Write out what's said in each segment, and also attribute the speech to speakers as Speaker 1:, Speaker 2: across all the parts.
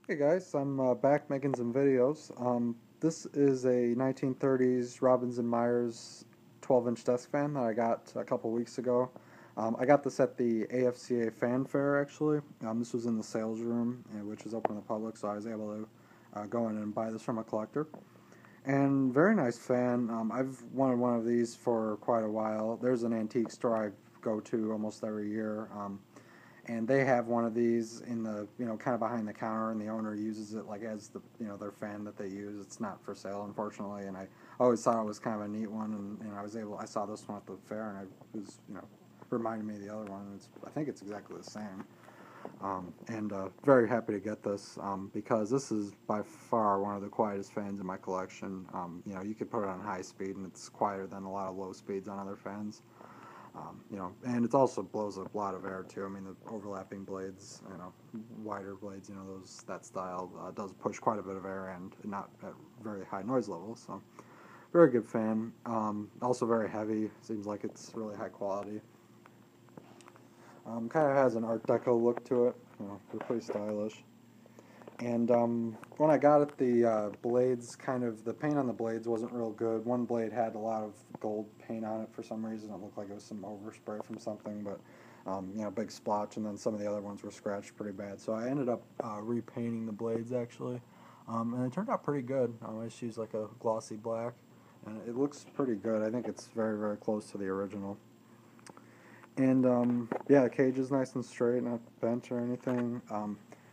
Speaker 1: Hey guys, I'm back making some videos. This is a 1930s Robbins and Myers 12-inch desk fan that I got a couple weeks ago. I got this at the AFCA Fan Fair actually. This was in the sales room, which is open to the public, so I was able to go in and buy this from a collector. And very nice fan. I've wanted one of these for quite a while. There's an antique store I go to almost every year. And they have one of these in the kind of behind the counter, and the owner uses it like as the their fan that they use. It's not for sale, unfortunately, and I always thought it was kind of a neat one, and I saw this one at the fair, and I was reminded me of the other one. I think it's exactly the same, and very happy to get this because this is by far one of the quietest fans in my collection. You could put it on high speed, and it's quieter than a lot of low speeds on other fans. And it also blows a lot of air too. I mean, the overlapping blades, wider blades, that style does push quite a bit of air and not at very high noise levels. So, very good fan. Also very heavy. Seems like it's really high quality. Kind of has an Art Deco look to it. They're pretty stylish. And when I got it, the blades the paint on the blades wasn't real good. One blade had a lot of gold paint on it for some reason. It looked like it was some overspray from something, but big splotch. And then some of the other ones were scratched pretty bad. So I ended up repainting the blades actually, and it turned out pretty good. I just used like a glossy black, and it looks pretty good. I think it's very, very close to the original. And yeah, the cage is nice and straight, not bent or anything.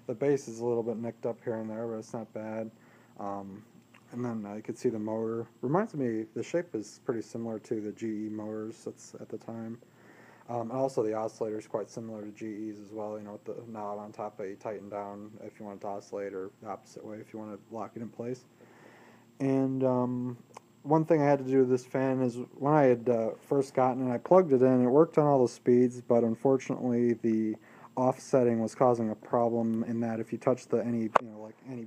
Speaker 1: The base is a little bit nicked up here and there, but it's not bad. And then you could see the motor. Reminds me, the shape is pretty similar to the GE motors that's at the time. Also, the oscillator is quite similar to GE's as well, with the knob on top that you tighten down if you want it to oscillate, or the opposite way if you want to lock it in place. And one thing I had to do with this fan is when I had first gotten it, I plugged it in. It worked on all the speeds, but unfortunately the offsetting was causing a problem in that if you touched any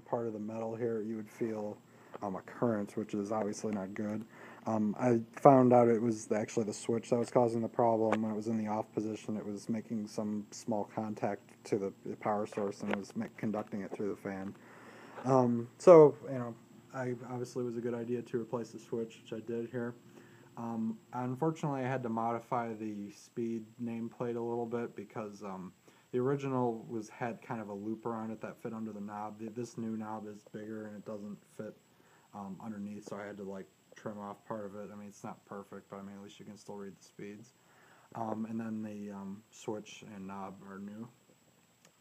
Speaker 1: part of the metal here, you would feel a current, which is obviously not good. I found out it was actually the switch that was causing the problem. When it was in the off position, it was making some small contact to the power source, and it was conducting it through the fan. I obviously it was a good idea to replace the switch, which I did here. Unfortunately, I had to modify the speed nameplate a little bit because the original had kind of a loop around it that fit under the knob. This new knob is bigger and it doesn't fit underneath, so I had to trim off part of it. I mean, it's not perfect, but I mean, at least you can still read the speeds. And then the switch and knob are new.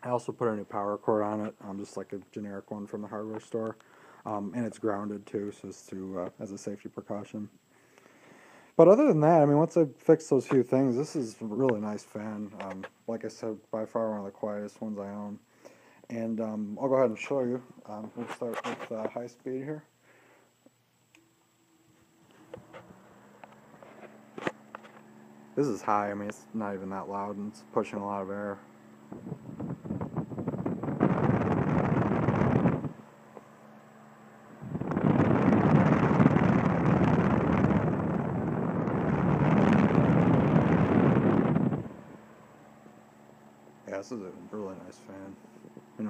Speaker 1: I also put a new power cord on it, just like a generic one from the hardware store. And it's grounded too, so as a safety precaution. But other than that, I mean, once I fixed those few things, this is a really nice fan. Like I said, by far one of the quietest ones I own. And I'll go ahead and show you. We'll start with high speed here. This is high. I mean, it's not even that loud, and it's pushing a lot of air. Yeah, this is a really nice fan.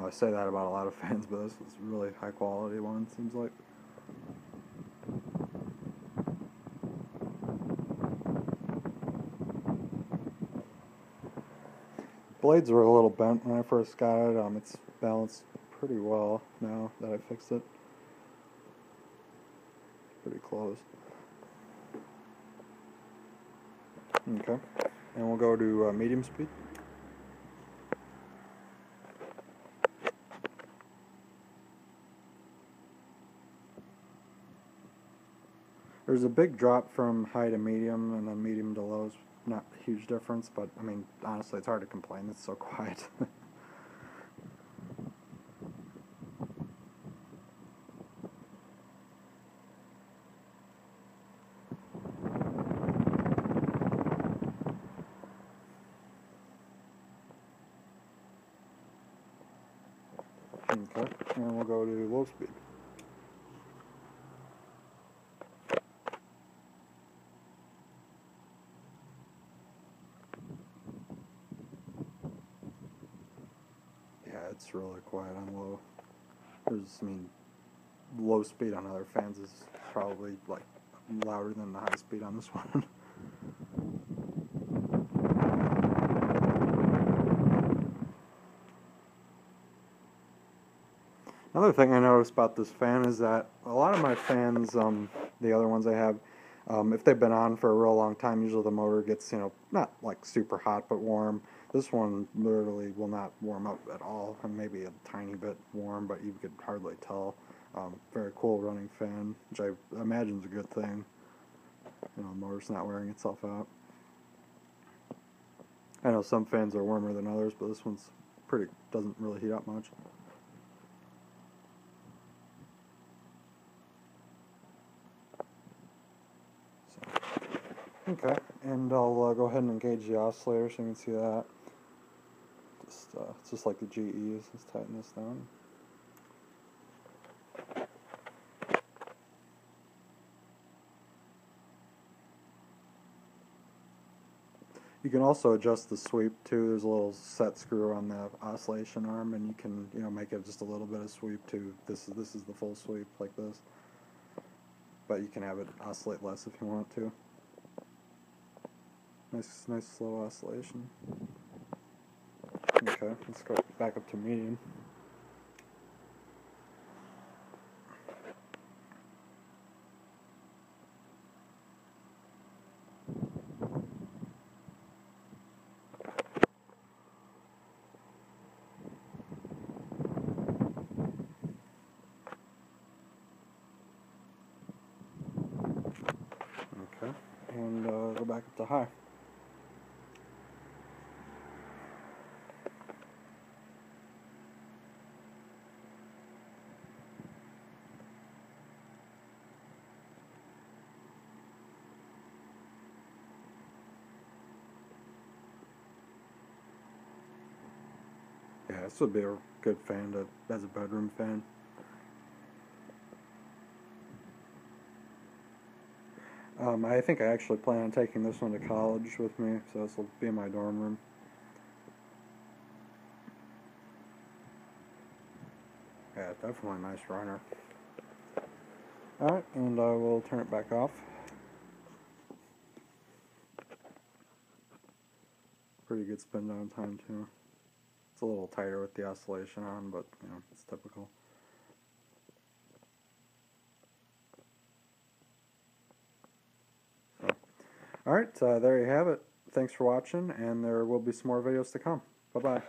Speaker 1: I say that about a lot of fans, but this is a really high quality one, seems like. Blades were a little bent when I first got it. It's balanced pretty well now that I fixed it. Pretty close. Okay, and we'll go to medium speed. There's a big drop from high to medium, and then medium to low is not a huge difference, but I mean, honestly, it's hard to complain. It's so quiet. Okay, and we'll go to low speed. Yeah, it's really quiet on low. There's, I mean, low speed on other fans is probably like louder than the high speed on this one. Another thing I noticed about this fan is that a lot of my fans, the other ones I have, if they've been on for a real long time, usually the motor gets, not like super hot, but warm. This one literally will not warm up at all, and maybe a tiny bit warm, but you could hardly tell. Very cool running fan, which I imagine is a good thing. The motor's not wearing itself out. I know some fans are warmer than others, but this one's doesn't really heat up much. Okay, and I'll go ahead and engage the oscillator so you can see that. It's just like the GEs. Let's tighten this down. You can also adjust the sweep too. There's a little set screw on the oscillation arm, and you can make it just a little bit of sweep too. This is the full sweep like this, but you can have it oscillate less if you want to. Nice slow oscillation. Okay, let's go back up to medium. Okay, and go back up to high. Yeah, this would be a good fan as a bedroom fan. I think I actually plan on taking this one to college with me, so this will be in my dorm room. Yeah, definitely a nice runner. Alright, and I will turn it back off. Pretty good spin down time too. It's a little tighter with the oscillation on, but it's typical. So, alright, there you have it. Thanks for watching, and there will be some more videos to come. Bye-bye.